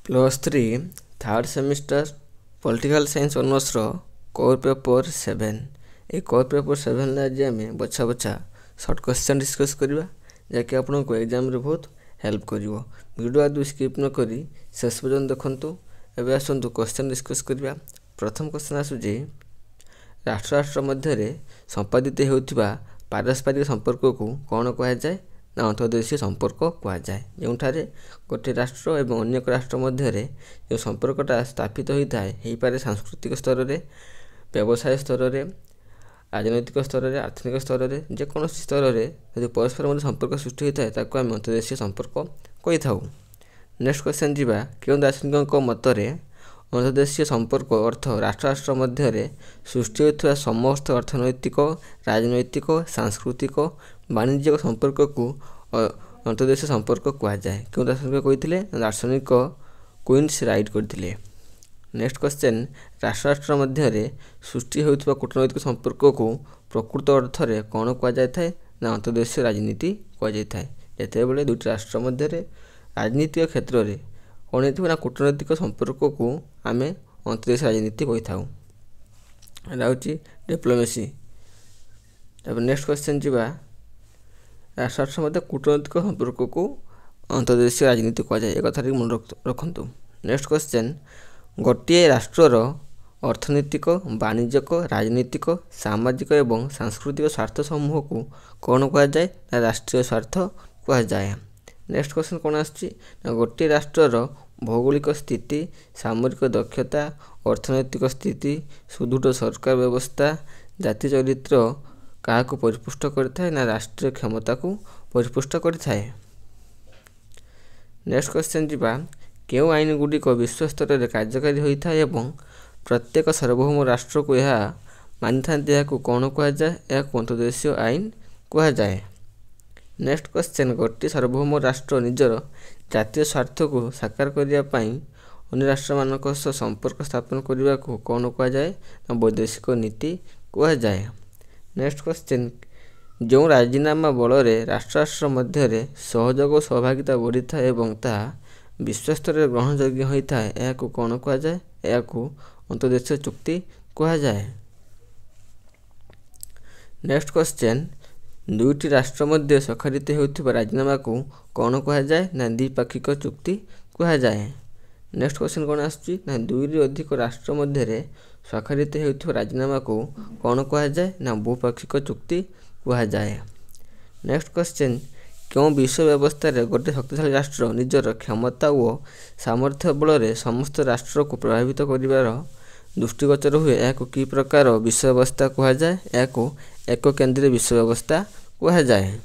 +3 third semester political science honours core paper 7 ये core paper 7 आज आम बछा बछा सर्ट क्वेश्चन डिस्कस करवा जहाँकि आपको एग्जाम रे बहुत हेल्प कर वीडियो आदि स्किप न करी शेष पर्यंत देखु। एवं आसतु क्वेश्चन डिस्कस करवा। प्रथम क्वेश्चन आसूची राष्ट्र राष्ट्र मध्य संपादित होता पारस्परिक संपर्क को कौन कह जाए ना अंतर्देशीय संपर्क कहुए। जोठारे गोटे राष्ट्र और अन्य एक राष्ट्र मध्य जो संपर्कटा स्थापित होता है पारे सांस्कृतिक स्तर में, व्यवसाय स्तर में, राजनैतिक स्तर में, आर्थिक स्तर में, जेकोसी स्तर में यदि परस्पर मध्य संपर्क सृष्टि होता है ताको आम अंतर्देशीय संपर्क कही था। नेक्स्ट क्वेश्चन जीवा क्यों दार्शनिक मतरे अंतर्देशीय संपर्क अर्थ राष्ट्र राष्ट्र मध्य सृष्टि होता समस्त अर्थनैतिक, राजनैतिक, सांस्कृतिक, वाणिज्यिक संपर्क को अंतर्देशीय संपर्क कहुए। क्यों दार्शनिक कही दार्शनिक क्वीन्स राइट करते। नेक्स्ट क्वेश्चन राष्ट्र राष्ट्र मध्य सृष्टि होता कूटनैतिक संपर्क को प्रकृत अर्थ में कौन कहुए ना अंतर्देशीय राजनीति कहुए। जितेबाला दुईट राष्ट्र मध्य राजनीतिक क्षेत्र में कौन होना कूटनैतिक संपर्क को आम अंतर्देशीय राजनीति कही था। हूँ डिप्लोमेसी। नेक्स्ट क्वेश्चन जीवा राष्ट्र राष्ट्र मध्य कूटनैतिक संपर्क को अंतर्देशीय राजनीति कहुए। एक कथा मन रखु। नेक्स्ट क्वेश्चन गोटे राष्ट्रर अर्थनैतिक, वाणिज्यिक, राजनीतिक, सामाजिक एवं सांस्कृतिक स्वार्थ समूह को कौन कहुए ना राष्ट्रीय स्वार्थ कहुए। नेक्स्ट क्वेश्चन कौन आसुची गोटे राष्ट्रर भौगोलिक स्थिति, सामरिक दक्षता, अर्थनैतिक स्थिति, सुदृढ़ सरकार व्यवस्था, जाति चरित्र क्या परिपुष्ट करता है ना राष्ट्रीय क्षमता को परिपुष्ट करता है। नेक्स्ट क्वेश्चन जीवा क्यों आईन गुड़िक विश्व स्तर में कार्यकारी होता है एवं प्रत्येक सार्वभौम राष्ट्र को यह मानी था कौन कहुए या अंतर्देशीय आईन कहुए। नेक्स्ट क्वेश्चन गोटे सार्वभौम राष्ट्र निजर जातीय स्वार्थ को साकार करने अन्य राष्ट्र मानक सह संपर्क स्थापन करने को कौन कहुए ना वैदेशिक नीति कहुए। नेक्स्ट क्वेश्चन जो राजीनामा बल राष्ट्र राष्ट्र मध्य सहयोग और सहभागिता बढ़ी था एवं ताहा विश्व स्तर में ग्रहणयोग्य होता है या कौन कहुए या अंतर्देशीय चुक्ति कहुए। नेक्स्ट क्वेश्चन दुईटी राष्ट्र मध्य स्वाक्षरित होता राजीनामा को कौन कहुए ना द्विपाक्षिक चुक्ति कहुए। नेक्स्ट क्वेश्चन कौन आसुची ना दुई अधिक राष्ट्र मध्य स्वाक्षरित होता राजीनामा को कौन कहुए ना बहुपाक्षिक चुक्ति कहुए। नेक्स्ट क्वेश्चन क्यों विश्व व्यवस्था गोटे शक्तिशाली राष्ट्र निजर क्षमता और सामर्थ्य बल समस्त राष्ट्र को प्रभावित कर दृष्टिगोचर हुए या कि प्रकार विश्व व्यवस्था कहुए या एक केंद्रीय विश्व व्यवस्था कहुए।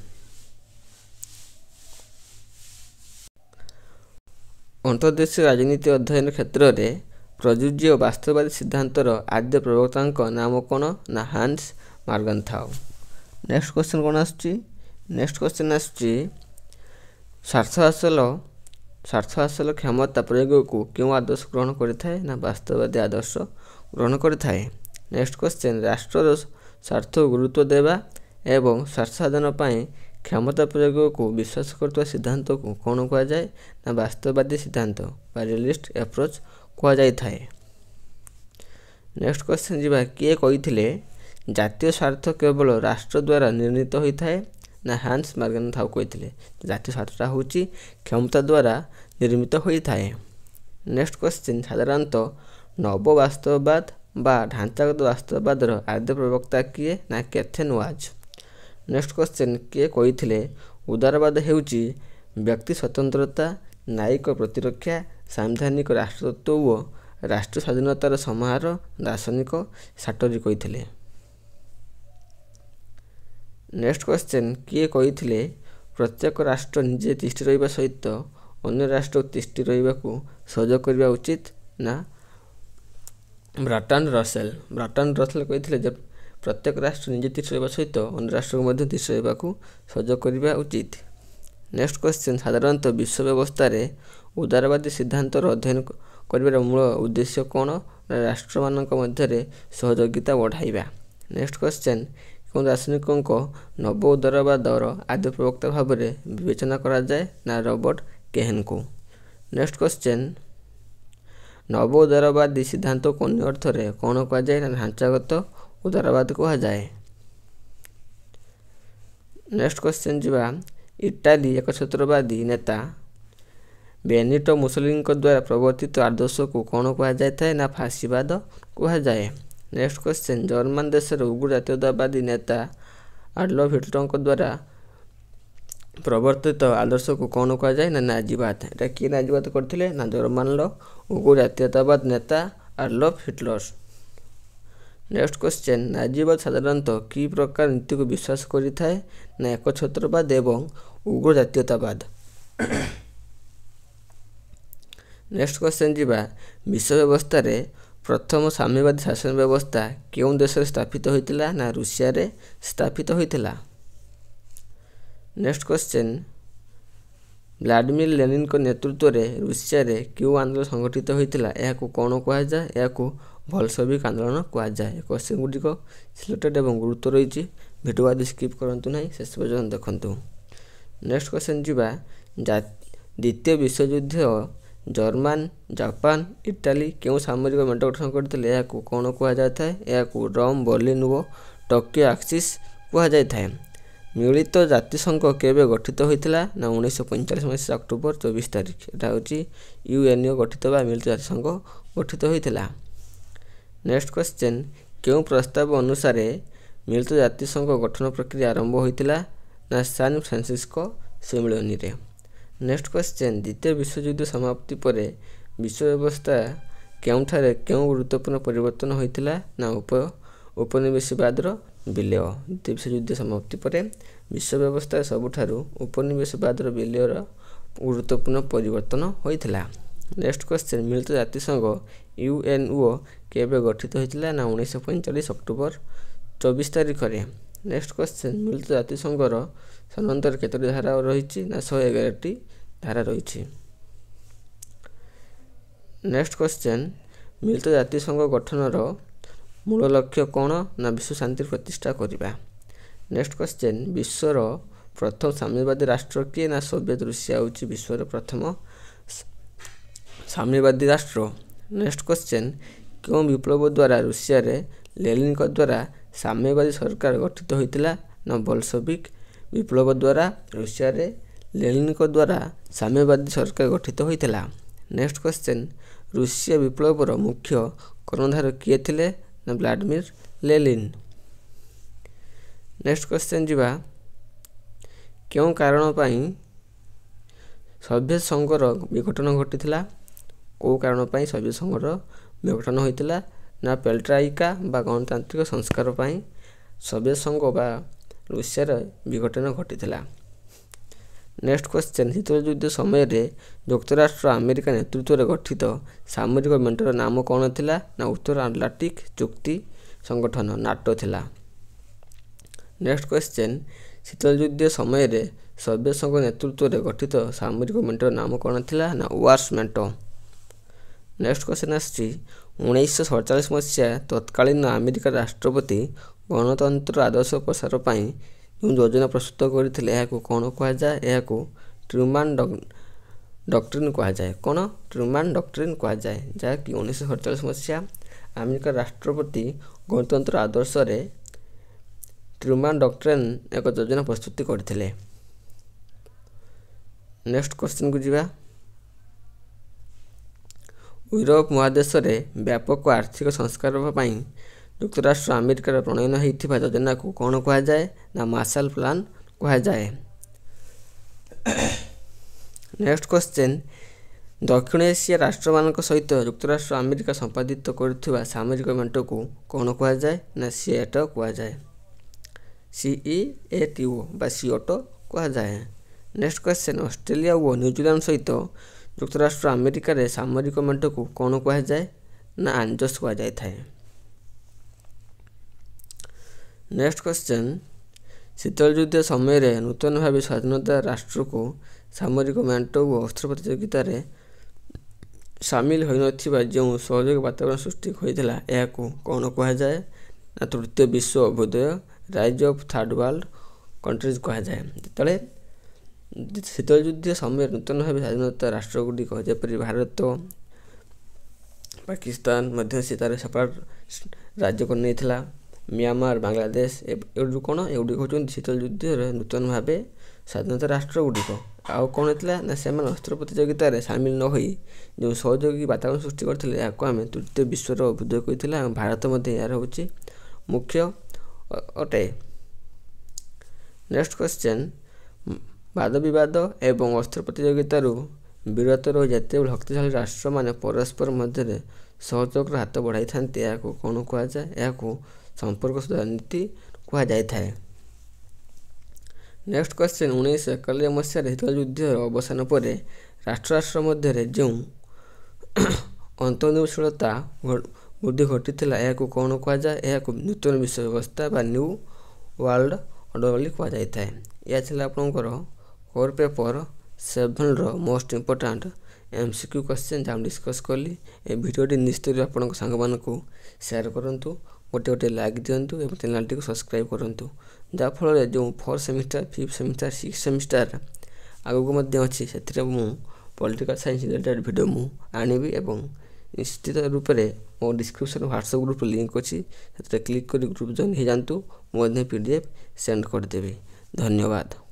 अंतर्देशीय राजनीति अध्ययन क्षेत्र में प्रयोज्य और वास्तववादी सिद्धांतर आद्य प्रवक्ता नाम कौन ना हांस मर्गेनथाउ। नेक्स्ट क्वेश्चन कौन आसुची नेक्स्ट क्वेश्चन आसुची स्वार्थ हासिल क्षमता प्रयोग को क्यों आदर्श ग्रहण करता ना वास्तववादी आदर्श ग्रहण करता है। नेक्स्ट क्वेश्चन राष्ट्र स्वार्थ को गुरुत्व देवा एवं स्वार्थ साधन पर क्षमता प्रयोग को विश्वास करता सिद्धांत को कौन कहुए ना वास्तववादी सिद्धांत बा रियलिस्ट एप्रोच कहुए। नेक्स्ट क्वेश्चन जीवा किए कही जातीय स्वार्थ केवल राष्ट्र द्वारा निर्णीत होता है ना हांस मर्गेनथाउ कही जातीय स्वार्थटा हूँ क्षमता द्वारा निर्मित होता है। नेक्स्ट क्वेश्चन साधारणतः नव वास्तववाद बा ढांचागत वास्तववाद आद्य प्रवक्ता किए ना कैथेन वाज। नेक्स्ट क्वेश्चन किए कही उदारवाद हेउची व्यक्ति स्वतंत्रता, न्यायिक प्रतिरक्षा, सांविधानिक राष्ट्रतत्व और राष्ट्र स्वाधीनतार समाहार दार्शनिक सार्टरी कही। नेक्स्ट क्वेश्चन किए कही प्रत्येक राष्ट्र निजे तिष्ठि रहिबा सहित अन्य राष्ट्र तिष्ठि रहिबा को सहयोग करबा उचित ना ब्राटन रसेल कही जब प्रत्येक राष्ट्र निजे तिष्ठि रहिबा सहित अन्य राष्ट्र को तिष्ठि रहिबा को सहयोग करबा उचित। नेक्स्ट क्वेश्चन साधारणतः विश्व व्यवस्था उदारवादी सिद्धांतर अध्ययन कर मूल उद्देश्य कौन ना राष्ट्र मानक मध्य सहयोगिता बढ़ाइबा। नेक्स्ट क्वेश्चन क्यों दार्शनिक नव उदारवादर आद्य प्रवक्ता भाव में विवेचना करा जाए ना रॉबर्ट केहेन को। नेक्स्ट क्वेश्चन ନବ ଉଦାରବାଦୀ ସିଦ୍ଧାନ୍ତକୁ ଅନ୍ୟ ଅର୍ଥରେ କ'ଣ କୁହାଯାଏ ନା ଢାଞ୍ଚାଗତ ଉଦାରବାଦ କୁହାଯାଏ। ନେକ୍ସଟ କ୍ୱେଶ୍ଚନ୍ ଯିବା, ଇଟାଲୀ ଏକଛତ୍ରବାଦୀ ନେତା ବେନିଟୋ ମୁସୋଲିନିଙ୍କ ଦ୍ୱାରା ପ୍ରବର୍ତ୍ତିତ ଆଦର୍ଶକୁ କ'ଣ କୁହାଯାଇଥାଏ ନା ଫାସିବାଦ କୁହାଯାଏ। ନେକ୍ସଟ କ୍ୱେଶ୍ଚନ୍, ଜର୍ମାନ ଦେଶର ଉଗ୍ର ଜାତୀୟତାବାଦୀ ନେତା ଆଡଲଫ ହିଟଲରଙ୍କ ଦ୍ୱାରା ପ୍ରବର୍ତ୍ତିତ ଆଦର୍ଶକୁ କ'ଣ କୁହାଯାଏ ନା ନାଜିବାଦ। ଏଟା କିଏ ନାଜିବାଦ କରିଥିଲେ ନା ଜର୍ମାନର ଉଗ୍ର ଜାତୀୟତାବାଦ ନେତା ଆଡଲଫ ହିଟଲର। ନେକ୍ସଟ କ୍ୱେଶ୍ଚନ୍, ନାଜିବାଦ ସାଧାରଣତଃ କି ପ୍ରକାର ନୀତିକୁ ବିଶ୍ୱାସ କରିଥାଏ ନା ଏକଛତ୍ରବାଦ ଏବଂ ଉଗ୍ର ଜାତୀୟତାବାଦ। ନେକ୍ସଟ କ୍ୱେଶ୍ଚନ୍ ଯିବା, ବିଶ୍ୱ ବ୍ୟବସ୍ଥାରେ ପ୍ରଥମ ସାମ୍ୟବାଦୀ ଶାସନ ବ୍ୟବସ୍ଥା କେଉଁ ଦେଶରେ ସ୍ଥାପିତ ହୋଇଥିଲା ନା ରୁଷିଆରେ ସ୍ଥାପିତ ହୋଇଥିଲା। ନେକ୍ସଟ କ୍ୱେଶ୍ଚନ୍, ଭ୍ଲାଦିମିର ଲେନିନଙ୍କ ନେତୃତ୍ୱରେ ରୁଷିଆରେ କେଉଁ ଆନ୍ଦୋଳନ ସଂଗଠିତ ହୋଇଥିଲା ଏହାକୁ କ'ଣ କୁହାଯାଏ। ଏହାକୁ ଭଲସେଭିକ ଆନ୍ଦୋଳନ କୁହାଯାଏ। କ୍ୱେଶ୍ଚନ୍ ଗୁଡ଼ିକ ସିଲେକ୍ଟେଡ୍ ଏବଂ ଗୁରୁତ୍ୱ ରହିଛି, ଭିଡ଼ିଓ ଆଦି ସ୍କିପ୍ କରନ୍ତୁ ନାହିଁ, ଶେଷ ପର୍ଯ୍ୟନ୍ତ ଦେଖନ୍ତୁ। ନେକ୍ସଟ କ୍ୱେଶ୍ଚନ୍ ଯିବା, ଦ୍ୱିତୀୟ ବିଶ୍ୱଯୁଦ୍ଧ ଜର୍ମାନ, ଜାପାନ, ଇଟାଲୀ କେଉଁ ସାମରିକ ମେଣ୍ଟ ଗଠନ କରିଥିଲେ ଏହାକୁ କ'ଣ କୁହାଯାଇଥାଏ। ଏହାକୁ ରୋମ୍, ବର୍ଲିନ ଓ ଟୋକିଓ ଆକ୍ସିସ୍ କୁହାଯାଇଥାଏ। ମିଳିତ ଜାତିସଂଘ କେବେ ଗଠିତ ହୋଇଥିଲା ନା 1945 ମସିହା ଅକ୍ଟୋବର 24 ତାରିଖ। ଏଟା ହେଉଛି ୟୁଏନ୍ଓ ଗଠିତ ବା ମିଳିତ ଜାତିସଂଘ ଗଠିତ ହୋଇଥିଲା। ନେକ୍ସଟ କ୍ୱେଶ୍ଚନ୍, କେଉଁ ପ୍ରସ୍ତାବ ଅନୁସାରେ ମିଳିତ ଜାତିସଂଘ ଗଠନ ପ୍ରକ୍ରିୟା ଆରମ୍ଭ ହୋଇଥିଲା ନା ସାନ ଫ୍ରାନ୍ସିସ୍କୋ ସମ୍ମିଳନୀରେ। ନେକ୍ସଟ କ୍ୱେଶ୍ଚନ୍, ଦ୍ୱିତୀୟ ବିଶ୍ୱଯୁଦ୍ଧ ସମାପ୍ତି ପରେ ବିଶ୍ୱ ବ୍ୟବସ୍ଥା କେଉଁଠାରେ କେଉଁ ଗୁରୁତ୍ୱପୂର୍ଣ୍ଣ ପରିବର୍ତ୍ତନ ହୋଇଥିଲା ନା ଉପନିବେଶବାଦର ବିଲୟ। ଦ୍ୱିତୀୟ ବିଶ୍ୱଯୁଦ୍ଧ ସମାପ୍ତି ପରେ ବିଶ୍ୱ ବ୍ୟବସ୍ଥାରେ ସବୁଠାରୁ ଉପନିବେଶବାଦର ବିଲୟର ଗୁରୁତ୍ୱପୂର୍ଣ୍ଣ ପରିବର୍ତ୍ତନ ହୋଇଥିଲା। ନେକ୍ସଟ କ୍ୱେଶ୍ଚନ୍, ମିଳିତ ଜାତିସଂଘ ୟୁଏନ୍ଓ କେବେ ଗଠିତ ହୋଇଥିଲା ନା 1945 ଅକ୍ଟୋବର 24 ତାରିଖରେ। ନେକ୍ସଟ କ୍ୱେଶ୍ଚନ୍, ମିଳିତ ଜାତିସଂଘର ସନନ୍ଦରେ କେତୋଟି ଧାରା ରହିଛି ନା 111ଟି ଧାରା ରହିଛି। ନେକ୍ସଟ କ୍ୱେଶ୍ଚନ୍, ମିଳିତ ଜାତିସଂଘ ଗଠନର ମୂଳ ଲକ୍ଷ୍ୟ କ'ଣ ନା ବିଶ୍ୱ ଶାନ୍ତି ପ୍ରତିଷ୍ଠା କରିବା। ନେକ୍ସଟ କ୍ୱେଶ୍ଚନ୍, ବିଶ୍ୱର ପ୍ରଥମ ସାମ୍ୟବାଦୀ ରାଷ୍ଟ୍ର କିଏ ନା ସୋଭିଏତ ରୁଷିଆ ହେଉଛି ବିଶ୍ୱର ପ୍ରଥମ ସାମ୍ୟବାଦୀ ରାଷ୍ଟ୍ର। ନେକ୍ସଟ କ୍ୱେଶ୍ଚନ୍, କେଉଁ ବିପ୍ଳବ ଦ୍ୱାରା ରୁଷିଆରେ ଲେନିନଙ୍କ ଦ୍ୱାରା ସାମ୍ୟବାଦୀ ସରକାର ଗଠିତ ହୋଇଥିଲା ନା ବଲସେଭିକ ବିପ୍ଳବ ଦ୍ୱାରା ରୁଷିଆରେ ଲେନିନଙ୍କ ଦ୍ୱାରା ସାମ୍ୟବାଦୀ ସରକାର ଗଠିତ ହୋଇଥିଲା। ନେକ୍ସଟ କ୍ୱେଶ୍ଚନ୍, ରୁଷିଆ ବିପ୍ଳବର ମୁଖ୍ୟ କର୍ଣ୍ଣଧାର କିଏ ଥିଲେ ନା ଭ୍ଲାଦିମିର ଲେନିନ। ନେକ୍ସଟ କ୍ୱେଶ୍ଚନ୍ ଯିବା, କେଉଁ କାରଣ ପାଇଁ ସୋଭିଏତ ସଂଘର ବିଘଟନ ଘଟିଥିଲା। କେଉଁ କାରଣ ପାଇଁ ସୋଭିଏତ ସଂଘର ବିଘଟନ ହୋଇଥିଲା ନା ପେଟ୍ରାଇକା ବା ଗଣତାନ୍ତ୍ରିକ ସଂସ୍କାର ପାଇଁ ସୋଭିଏତ ସଂଘ ବା ରୁଷିଆର ବିଘଟନ ଘଟିଥିଲା। ନେକ୍ସଟ କ୍ୱେଶ୍ଚନ୍, ଶୀତଳ ଯୁଦ୍ଧ ସମୟରେ ଯୁକ୍ତରାଷ୍ଟ୍ର ଆମେରିକା ନେତୃତ୍ୱରେ ଗଠିତ ସାମରିକ ମେଣ୍ଟର ନାମ କ'ଣ ଥିଲା ନା ଉତ୍ତର ଆଟଲାଣ୍ଟିକ ଚୁକ୍ତି ସଂଗଠନ ନାଟୋ ଥିଲା। ନେକ୍ସଟ କ୍ୱେଶ୍ଚନ୍, ଶୀତଳ ଯୁଦ୍ଧ ସମୟରେ ସୋଭିଏତ ସଂଘ ନେତୃତ୍ୱରେ ଗଠିତ ସାମରିକ ମେଣ୍ଟର ନାମ କ'ଣ ଥିଲା ନା ୱାର୍ସ ମେଣ୍ଟ। ନେକ୍ସଟ କ୍ୱେଶ୍ଚନ୍ ଆସିଛି, 1947 ମସିହା ତତ୍କାଳୀନ ଆମେରିକାର ରାଷ୍ଟ୍ରପତି ଗଣତନ୍ତ୍ର ଆଦର୍ଶ ପ୍ରସାର ପାଇଁ ଯେଉଁ ଯୋଜନା ପ୍ରସ୍ତୁତ କରିଥିଲେ ଏହାକୁ କ'ଣ କୁହାଯାଏ। ଏହାକୁ ଟ୍ରୁମାନ ଡକ୍ଟ୍ରିନ୍ କୁହାଯାଏ। କ'ଣ ଟ୍ରୁମାନ ଡକ୍ଟ୍ରିନ୍ କୁହାଯାଏ, ଯାହାକି 1947 ମସିହା ଆମେରିକାର ରାଷ୍ଟ୍ରପତି ଗଣତନ୍ତ୍ର ଆଦର୍ଶରେ ଟ୍ରୁମାନ ଡକ୍ଟ୍ରିନ୍ ଏକ ଯୋଜନା ପ୍ରସ୍ତୁତ କରିଥିଲେ। ନେକ୍ସଟ କ୍ୱେଶ୍ଚନକୁ ଯିବା, ୟୁରୋପ ମହାଦେଶରେ ବ୍ୟାପକ ଆର୍ଥିକ ସଂସ୍କାର ପାଇଁ ଯୁକ୍ତରାଷ୍ଟ୍ର ଆମେରିକାର ପ୍ରଣୟନ ହୋଇଥିବା ଯୋଜନାକୁ କ'ଣ କୁହାଯାଏ ନା ମାର୍ଶାଲ ପ୍ଲାନ୍ କୁହାଯାଏ। ନେକ୍ସଟ କ୍ୱେଶ୍ଚନ୍, ଦକ୍ଷିଣ ଏସିଆ ରାଷ୍ଟ୍ରମାନଙ୍କ ସହିତ ଯୁକ୍ତରାଷ୍ଟ୍ର ଆମେରିକା ସମ୍ପାଦିତ କରୁଥିବା ସାମରିକ ମେଣ୍ଟକୁ କ'ଣ କୁହାଯାଏ ନା ସିଏଟୋ କୁହାଯାଏ। CEATO ବା ସିଓଟୋ କୁହାଯାଏ। ନେକ୍ସଟ କ୍ୱେଶ୍ଚନ୍, ଅଷ୍ଟ୍ରେଲିଆ ଓ ନ୍ୟୁଜିଲାଣ୍ଡ ସହିତ ଯୁକ୍ତରାଷ୍ଟ୍ର ଆମେରିକାରେ ସାମରିକ ମେଣ୍ଟକୁ କ'ଣ କୁହାଯାଏ ନା ଆଞ୍ଜୋସ କୁହାଯାଇଥାଏ। ନେକ୍ସଟ କ୍ୱେଶ୍ଚନ୍, ଶୀତଳ ଯୁଦ୍ଧ ସମୟରେ ନୂତନ ଭାବେ ସ୍ୱାଧୀନତା ରାଷ୍ଟ୍ରକୁ ସାମରିକ ମେଣ୍ଟ ଓ ଅସ୍ତ୍ର ପ୍ରତିଯୋଗିତାରେ ସାମିଲ ହୋଇନଥିବା ଯେଉଁ ସହଯୋଗ ବାତାବରଣ ସୃଷ୍ଟି ହୋଇଥିଲା ଏହାକୁ କ'ଣ କୁହାଯାଏ ନା ତୃତୀୟ ବିଶ୍ୱ ଅଭ୍ୟୁଦୟ rise of third world countries କୁହାଯାଏ। ଯେତେବେଳେ ଶୀତଳ ଯୁଦ୍ଧ ସମୟରେ ନୂତନ ଭାବେ ସ୍ୱାଧୀନତା ରାଷ୍ଟ୍ରଗୁଡ଼ିକ ଯେପରି ଭାରତ, ପାକିସ୍ତାନ ମଧ୍ୟ ସେ ତାର ସେପାରେଟ୍ ରାଜ୍ୟ କରିନେଇଥିଲା। ମିଆଁମାର, ବାଂଲାଦେଶ ଏଗୁଡ଼ିକ କ'ଣ, ଏଗୁଡ଼ିକ ହେଉଛନ୍ତି ଶୀତଳ ଯୁଦ୍ଧରେ ନୂତନ ଭାବେ ସ୍ୱାଧୀନତା ରାଷ୍ଟ୍ର ଗୁଡ଼ିକ। ଆଉ କ'ଣ ହେଇଥିଲା ନା ସେମାନେ ଅସ୍ତ୍ର ପ୍ରତିଯୋଗିତାରେ ସାମିଲ ନ ହୋଇ ଯେଉଁ ସହଯୋଗୀ ବାତାବରଣ ସୃଷ୍ଟି କରିଥିଲେ ଏହାକୁ ଆମେ ତୃତୀୟ ବିଶ୍ୱର ଅଭ୍ୟୁଦୟ କହିଥିଲା। ଏବଂ ଭାରତ ମଧ୍ୟ ଏହାର ହେଉଛି ମୁଖ୍ୟ ଅଟେ। ନେକ୍ସଟ କ୍ୱେଶ୍ଚନ୍, ବାଦ ବିବାଦ ଏବଂ ଅସ୍ତ୍ର ପ୍ରତିଯୋଗିତାରୁ ବିରତ ରହି ଯେତେବେଳେ ଶକ୍ତିଶାଳୀ ରାଷ୍ଟ୍ରମାନେ ପରସ୍ପର ମଧ୍ୟରେ ସହଯୋଗର ହାତ ବଢ଼ାଇଥାନ୍ତି ଏହାକୁ କ'ଣ କୁହାଯାଏ? ଏହାକୁ ସମ୍ପର୍କ ସୁଧାର ନୀତି କୁହାଯାଇଥାଏ। ନେକ୍ସଟ କ୍ୱେଶ୍ଚନ୍, 1941 ମସିହାରେ ଶୀତଳ ଯୁଦ୍ଧର ଅବସାନ ପରେ ରାଷ୍ଟ୍ର ମଧ୍ୟରେ ଯେଉଁ ଅନ୍ତର୍ନିର୍ଭରଶୀଳତା ବୃଦ୍ଧି ଘଟିଥିଲା ଏହାକୁ କ'ଣ କୁହାଯାଏ? ଏହାକୁ ନୂତନ ବିଶ୍ୱ ବ୍ୟବସ୍ଥା ବା ନ୍ୟୁ ୱାର୍ଲଡ ଅର୍ଡର ବୋଲି କୁହାଯାଇଥାଏ। ଏହା ଥିଲା ଆପଣଙ୍କର କୋର୍ ପେପର 7ର ମୋଷ୍ଟ ଇମ୍ପୋର୍ଟାଣ୍ଟ MCQ କ୍ୱେଶ୍ଚନ୍ ଯାହା ମୁଁ ଡିସ୍କସ୍ କଲି। ଏ ଭିଡ଼ିଓଟି ନିଶ୍ଚିତ ଆପଣଙ୍କ ସାଙ୍ଗମାନଙ୍କୁ ସେୟାର କରନ୍ତୁ, ଗୋଟେ ଲାଇକ୍ ଦିଅନ୍ତୁ ଏବଂ ଚ୍ୟାନେଲଟିକୁ ସବସ୍କ୍ରାଇବ୍ କରନ୍ତୁ, ଯାହାଫଳରେ ଯେଉଁ 4th semester, 5th semester, 6th semester ଆଗକୁ ମଧ୍ୟ ଅଛି ସେଥିରେ ମୁଁ ପଲିଟିକାଲ ସାଇନ୍ସ ରିଲେଟେଡ୍ ଭିଡ଼ିଓ ମୁଁ ଆଣିବି। ଏବଂ ନିଶ୍ଚିତ ରୂପରେ ମୋ ଡିସ୍କ୍ରିପ୍ସନ୍ ହ୍ୱାଟ୍ସଆପ୍ ଗ୍ରୁପ୍ ଲିଙ୍କ୍ ଅଛି, ସେଥିରେ କ୍ଲିକ୍ କରି ଗ୍ରୁପ୍ ଜଏନ୍ ହେଇଯାଆନ୍ତୁ। ମୁଁ ମଧ୍ୟ PDF ସେଣ୍ଡ କରିଦେବି। ଧନ୍ୟବାଦ।